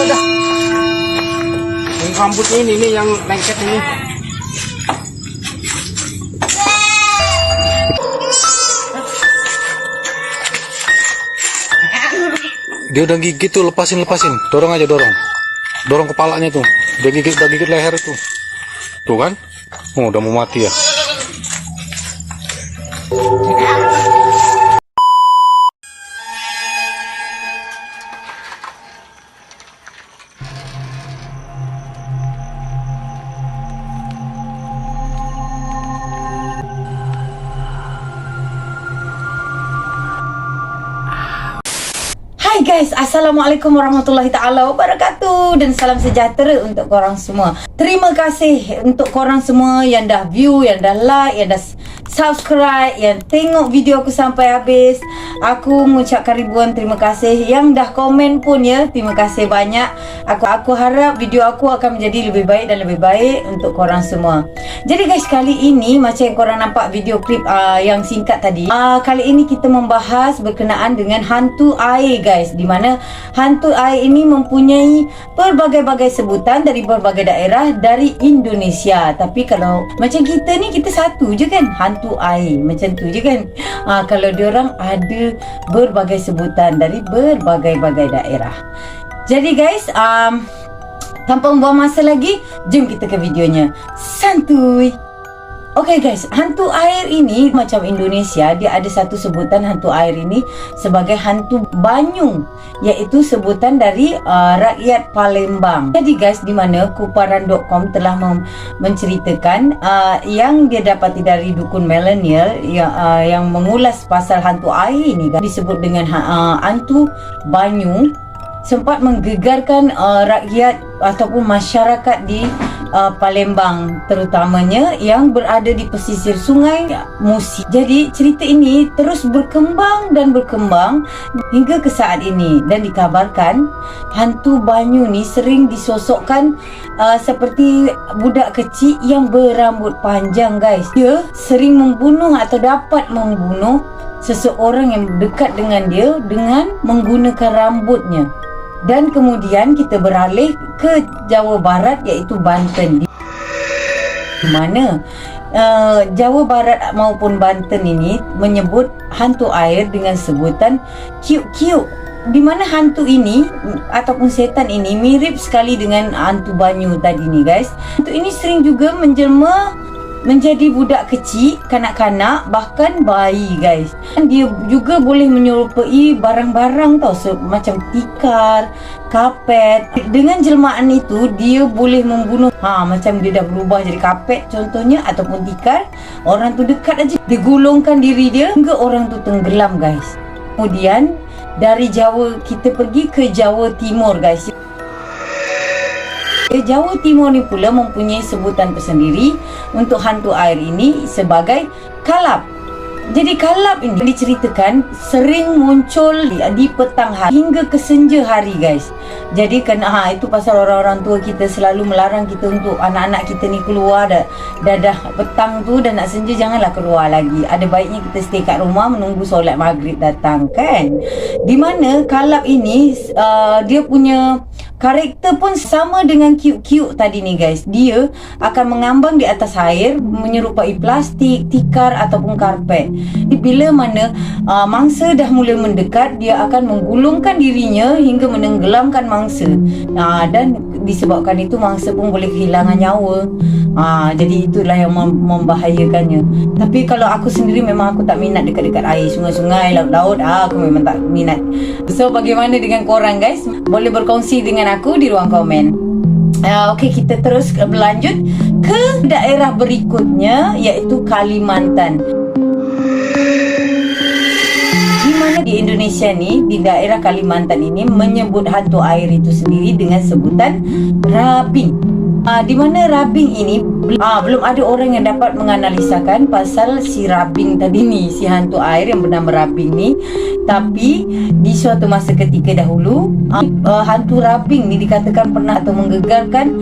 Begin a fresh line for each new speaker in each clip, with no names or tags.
dah. Yang rambutnya ini nih yang lengket ini. Dia udah gigit tuh, lepasin. Dorong aja, dorong kepalanya tuh. Udah gigit leher itu. Tuh kan? Oh, udah mau mati ya.
Hai guys, Assalamualaikum warahmatullahi ta'ala wabarakatuh. Dan salam sejahtera untuk korang semua. Terima kasih untuk korang semua yang dah view, yang dah like, yang dah subscribe, yang tengok video aku sampai habis. Aku mengucapkan ribuan terima kasih. Yang dah komen pun ya, terima kasih banyak. Aku harap video aku akan menjadi lebih baik dan lebih baik untuk korang semua. Jadi guys, kali ini macam yang korang nampak video klip yang singkat tadi, kali ini kita membahas berkenaan dengan hantu air guys, di mana hantu air ini mempunyai berbagai-bagai sebutan dari berbagai daerah dari Indonesia. Tapi kalau macam kita ni, kita satu je kan, hantu air, macam tu je kan. Kalau diorang ada berbagai sebutan dari berbagai-bagai daerah. Jadi guys, tanpa membuang masa lagi, jom kita ke videonya. Santuy. Okay guys, hantu air ini macam Indonesia, dia ada satu sebutan hantu air ini sebagai hantu banyung, iaitu sebutan dari rakyat Palembang. Jadi guys, di mana kuparan.com telah menceritakan yang dia dapati dari dukun milenial yang mengulas pasal hantu air ini disebut dengan hantu banyung, sempat menggegarkan rakyat ataupun masyarakat di Palembang, terutamanya yang berada di pesisir Sungai Musi. Jadi cerita ini terus berkembang hingga ke saat ini, dan dikabarkan hantu banyu ni sering disosokkan seperti budak kecil yang berambut panjang guys. Dia sering membunuh atau dapat membunuh seseorang yang dekat dengan dia dengan menggunakan rambutnya. Dan kemudian kita beralih ke Jawa Barat, iaitu Banten, di mana Jawa Barat maupun Banten ini menyebut hantu air dengan sebutan kiuk-kiuk, di mana hantu ini ataupun setan ini mirip sekali dengan hantu banyu tadi ni guys. Hantu ini sering juga menjelma menjadi budak kecil, kanak-kanak, bahkan bayi guys. Dia juga boleh menyerupai barang-barang tau, macam tikar, kapet. Dengan jelmaan itu dia boleh membunuh. Macam dia dah berubah jadi kapet contohnya, ataupun tikar. Orang tu dekat aja, dia gulungkan diri dia hingga orang tu tenggelam guys. Kemudian dari Jawa kita pergi ke Jawa Timur guys. Jawa Timur ni pula mempunyai sebutan tersendiri untuk hantu air ini sebagai kalap. Jadi kalap ini diceritakan sering muncul di petang hari hingga ke senja hari guys. Jadi itu pasal orang-orang tua kita selalu melarang kita untuk anak-anak kita ni keluar dah petang tu dan nak senja, janganlah keluar lagi. Ada baiknya kita stay kat rumah menunggu solat maghrib datang kan. Di mana kalap ini dia punya karakter pun sama dengan kiuk-kiuk tadi ni guys. Dia akan mengambang di atas air menyerupai plastik, tikar ataupun karpet. Bila mana mangsa dah mula mendekat, dia akan menggulungkan dirinya hingga menenggelamkan mangsa. Dan disebabkan itu mangsa pun boleh kehilangan nyawa. Jadi itulah yang membahayakannya. Tapi kalau aku sendiri memang aku tak minat dekat-dekat air, sungai-sungai, laut-laut, aku memang tak minat. So bagaimana dengan korang guys? Boleh berkongsi dengan aku di ruang komen. Okey, kita terus berlanjut ke daerah berikutnya, iaitu Kalimantan. Di mana di Indonesia ni, di daerah Kalimantan ini menyebut hantu air itu sendiri dengan sebutan rabing. Di mana rabing ini belum ada orang yang dapat menganalisakan pasal si Rabing tadi ni, si hantu air yang bernama Rabing ni. Tapi di suatu masa ketika dahulu, hantu Rabing ni dikatakan pernah atau menggegarkan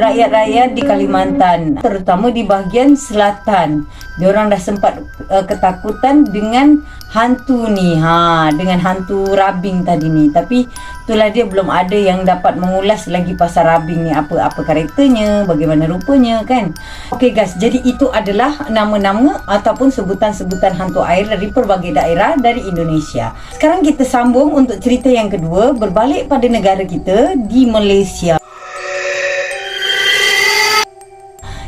rakyat-rakyat di Kalimantan, terutama di bahagian selatan. Diorang dah sempat ketakutan dengan hantu ni, dengan hantu Rabing tadi ni. Tapi itulah dia, belum ada yang dapat mengulas lagi pasal Rabing ni, apa karakternya, bagaimana rupanya kan. Okey guys, jadi itu adalah nama-nama ataupun sebutan-sebutan hantu air dari pelbagai daerah dari Indonesia. Sekarang kita sambung untuk cerita yang kedua, berbalik pada negara kita di Malaysia.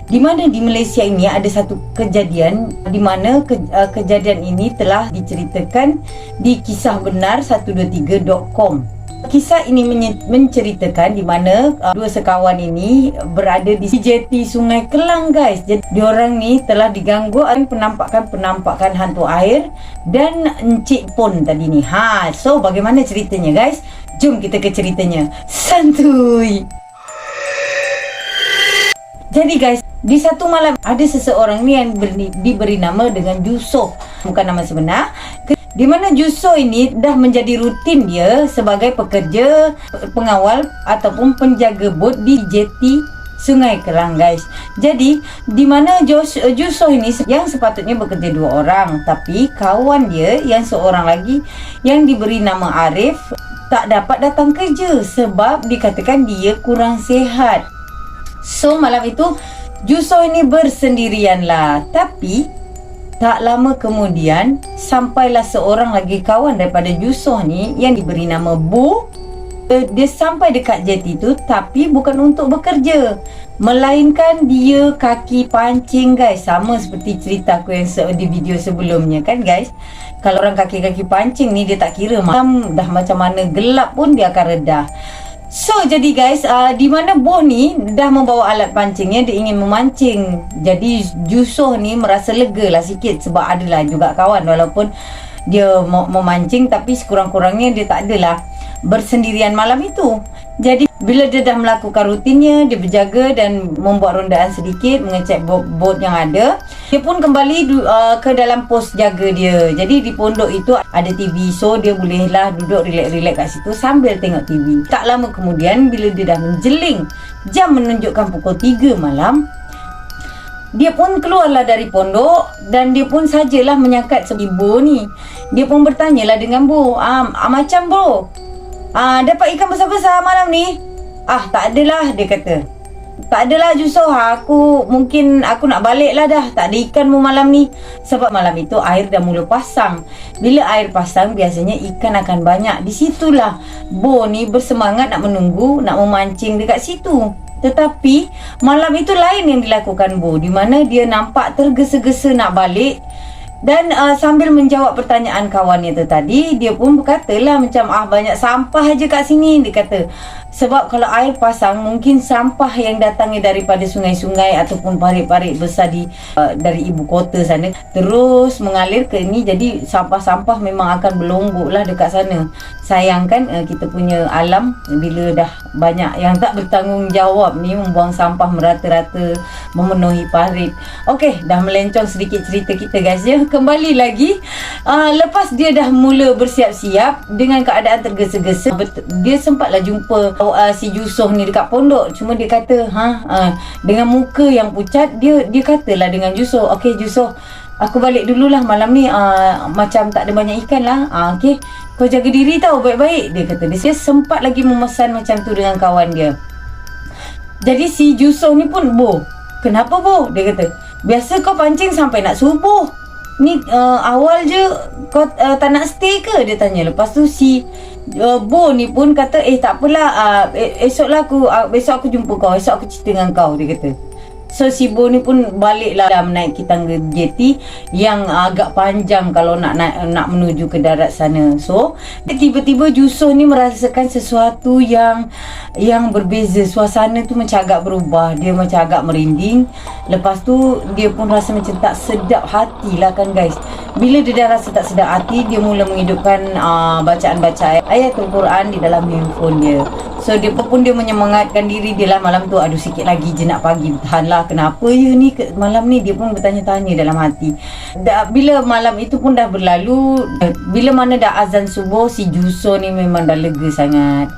Di mana di Malaysia ini ada satu kejadian di mana kejadian ini telah diceritakan di kisahbenar123.com. Kisah ini menceritakan di mana dua sekawan ini berada di jeti Sungai Kelang guys. Jadi diorang ni telah diganggu oleh penampakan hantu air dan Encik Pon tadi ni. So bagaimana ceritanya guys? Jom kita ke ceritanya. Santuy. Jadi guys, di satu malam ada seseorang ni yang diberi nama dengan Jusoh, bukan nama sebenar. Di mana Jusoh ini dah menjadi rutin dia sebagai pekerja pengawal ataupun penjaga bot di jeti Sungai Kelang guys. Jadi di mana Jusoh ini yang sepatutnya bekerja 2 orang, tapi kawan dia yang seorang lagi yang diberi nama Arif tak dapat datang kerja sebab dikatakan dia kurang sihat. So malam itu Jusoh ini bersendirian lah. Tapi tak lama kemudian sampailah seorang lagi kawan daripada Jusoh ni yang diberi nama Bo. Dia sampai dekat jeti tu, tapi bukan untuk bekerja, melainkan dia kaki pancing guys. Sama seperti cerita aku yang di video sebelumnya kan guys. Kalau orang kaki-kaki pancing ni, dia tak kira malam dah macam mana gelap pun dia akan redah. So jadi guys, di mana Boh ni dah membawa alat pancingnya, dia ingin memancing. Jadi Jusoh ni merasa lega lah sikit sebab adalah juga kawan, walaupun dia memancing tapi sekurang-kurangnya dia tak adalah bersendirian malam itu. Jadi bila dia dah melakukan rutinnya, dia berjaga dan membuat rondaan sedikit, mengecek bot yang ada. Dia pun kembali ke dalam pos jaga dia. Jadi di pondok itu ada TV, so dia bolehlah duduk relax-relax kat situ sambil tengok TV. Tak lama kemudian bila dia dah menjeling jam menunjukkan pukul 3 malam, dia pun keluarlah dari pondok dan dia pun sajalah menyakat Bo ni. Dia pun bertanyalah dengan Bo, macam bro, dapat ikan besar-besar malam ni? Tak adalah, dia kata. Tak adalah Jusoh, aku nak balik lah dah. Tak ada ikan mu malam ni. Sebab malam itu air dah mula pasang. Bila air pasang, biasanya ikan akan banyak. Di situlah Bo ni bersemangat nak menunggu, nak memancing dekat situ. Tetapi malam itu lain yang dilakukan Bo, di mana dia nampak tergesa-gesa nak balik. Dan sambil menjawab pertanyaan kawannya tu tadi, dia pun berkatalah macam banyak sampah aja kat sini, dia kata. Sebab kalau air pasang, mungkin sampah yang datangnya daripada sungai-sungai ataupun parit-parit besar dari ibu kota sana terus mengalir ke ini. Jadi sampah-sampah memang akan berlombok lah dekat sana. Sayangkan kita punya alam bila dah banyak yang tak bertanggungjawab ni membuang sampah merata-rata memenuhi parit. Okey, dah melencong sedikit cerita kita guys ya. Kembali lagi, lepas dia dah mula bersiap-siap dengan keadaan tergesa-gesa, dia sempatlah jumpa si Jusoh ni dekat pondok. Cuma dia kata dengan muka yang pucat, dia katalah dengan Jusoh, okey Jusoh, aku balik dululah malam ni, macam tak ada banyak ikan lah. Okey, kau jaga diri tau baik-baik, dia kata. Dia sempat lagi memesan macam tu dengan kawan dia. Jadi si Jusoh ni pun, Bo, kenapa Bo? Dia kata, biasa kau pancing sampai nak subuh, ni awal je kau tak nak stay ke? Dia tanya. Lepas tu si Bo ni pun kata, tak apalah, besok aku jumpa kau, esok aku cerita dengan kau, dia kata. So si Bo ni pun baliklah menaiki tangga jeti yang agak panjang kalau nak menuju ke darat sana. So tiba-tiba Jusoh ni merasakan sesuatu yang berbeza. Suasana tu macam agak berubah. Dia macam agak merinding. Lepas tu dia pun rasa macam tak sedap hati lah kan guys. Bila dia dah rasa tak sedap hati, dia mula menghidupkan bacaan-bacaan ayat Al-Quran di dalam handphone dia. So dia pun dia menyemangatkan diri dia lah malam tu. Aduh sikit lagi je nak pagi, tahanlah, kenapa ya ni malam ni. Dia pun bertanya-tanya dalam hati. Bila malam itu pun dah berlalu, bila mana dah azan subuh, si Juso ni memang dah lega sangat.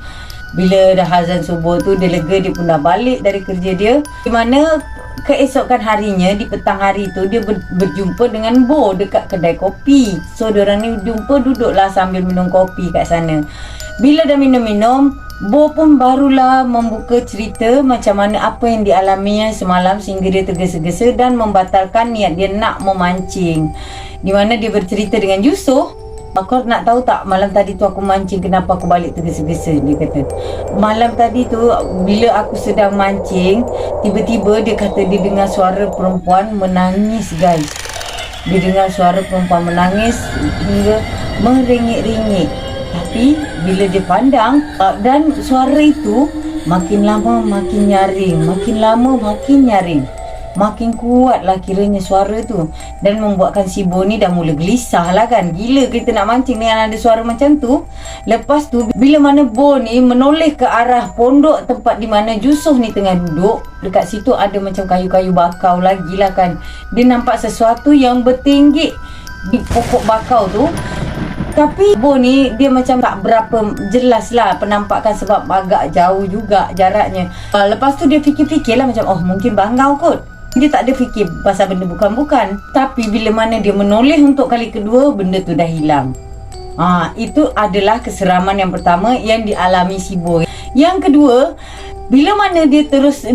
Bila dah azan subuh tu dia lega, dia pun dah balik dari kerja dia. Di mana keesokan harinya, di petang hari tu dia berjumpa dengan Bo dekat kedai kopi. So diorang ni jumpa, duduklah sambil minum kopi kat sana. Bila dah minum-minum, Bo pun barulah membuka cerita macam mana apa yang dialaminya semalam sehingga dia tergesa-gesa dan membatalkan niat dia nak memancing. Di mana dia bercerita dengan Yusof, "Kau nak tahu tak, malam tadi tu aku mancing, kenapa aku balik tergesa-gesa?" Dia kata, "Malam tadi tu bila aku sedang mancing, tiba-tiba dia kata dia dengar suara perempuan menangis, guys. Dia dengar suara perempuan menangis hingga meringik-ringik. Tapi bila dia pandang dan suara itu makin lama makin nyaring, makin lama makin nyaring. Makin kuat lah kiranya suara tu. Dan membuatkan si Bo ni dah mula gelisah lah kan. Gila kita nak mancing dengan ada suara macam tu. Lepas tu bila mana Bo ni menoleh ke arah pondok tempat di mana Yusof ni tengah duduk, dekat situ ada macam kayu-kayu bakau lagi lah kan. Dia nampak sesuatu yang bertinggik di pokok bakau tu. Tapi Bo ni dia macam tak berapa jelas lah penampakan sebab agak jauh juga jaraknya. Lepas tu dia fikir-fikir lah macam, oh mungkin bangau kot. Dia tak ada fikir pasal benda bukan-bukan. Tapi bila mana dia menoleh untuk kali kedua, benda tu dah hilang. Itu adalah keseraman yang pertama yang dialami si Bo. Yang kedua, bila mana dia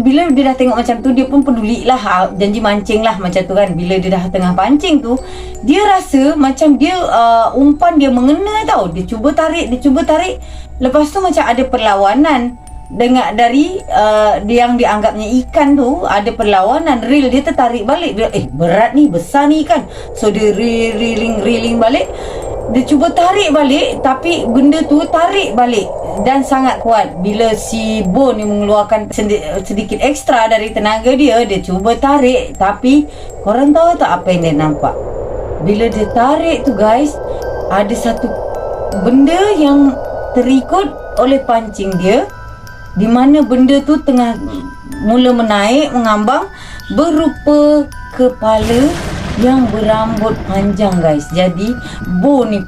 bila dia dah tengok macam tu, dia pun peduli lah, janji mancing lah macam tu kan. Bila dia dah tengah pancing tu, dia rasa macam dia umpan dia mengena tau. Dia cuba tarik. Lepas tu macam ada perlawanan dari yang dianggapnya ikan tu. Ada perlawanan, reel dia tertarik balik. Dia berat ni, besar ni ikan. So dia reeling balik. Dia cuba tarik balik, tapi benda tu tarik balik dan sangat kuat. Bila si Bo ni mengeluarkan sedikit ekstra dari tenaga dia, dia cuba tarik. Tapi korang tahu tak apa yang dia nampak? Bila dia tarik tu guys, ada satu benda yang terikut oleh pancing dia, di mana benda tu tengah mula menaik, mengambang, berupa kepala yang berambut panjang guys. Jadi Bo ni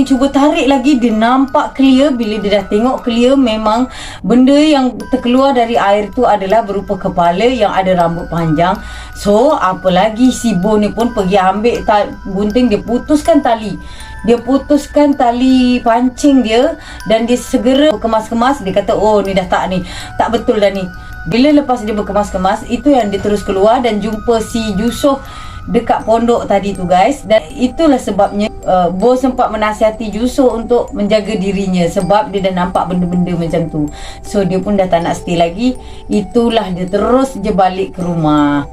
cuba tarik lagi, dia nampak clear. Bila dia dah tengok clear, memang benda yang terkeluar dari air tu adalah berupa kepala yang ada rambut panjang. So apa lagi, si Bo ni pun pergi ambil gunting, dia putuskan tali pancing dia. Dan dia segera berkemas-kemas. Dia kata, oh ni dah tak betul dah ni. Bila lepas dia berkemas-kemas, itu yang dia terus keluar dan jumpa si Yusof dekat pondok tadi tu guys. Dan itulah sebabnya Bo sempat menasihati Yusof untuk menjaga dirinya, sebab dia dah nampak benda-benda macam tu. So dia pun dah tak nak stay lagi. Itulah dia terus je balik ke rumah.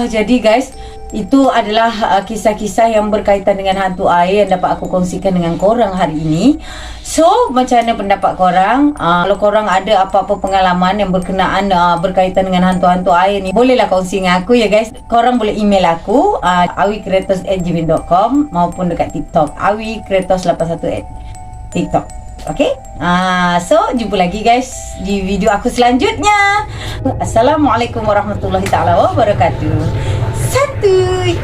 Jadi guys, itu adalah kisah-kisah yang berkaitan dengan hantu air yang dapat aku kongsikan dengan korang hari ini. So macam mana pendapat korang? Kalau korang ada apa-apa pengalaman yang berkenaan berkaitan dengan hantu-hantu air ni, bolehlah kongsi dengan aku ya guys. Korang boleh email aku awikretos@gmail.com maupun dekat TikTok awikretos81 TikTok. Okay? So jumpa lagi guys di video aku selanjutnya. Assalamualaikum warahmatullahi taala wabarakatuh. Santuy.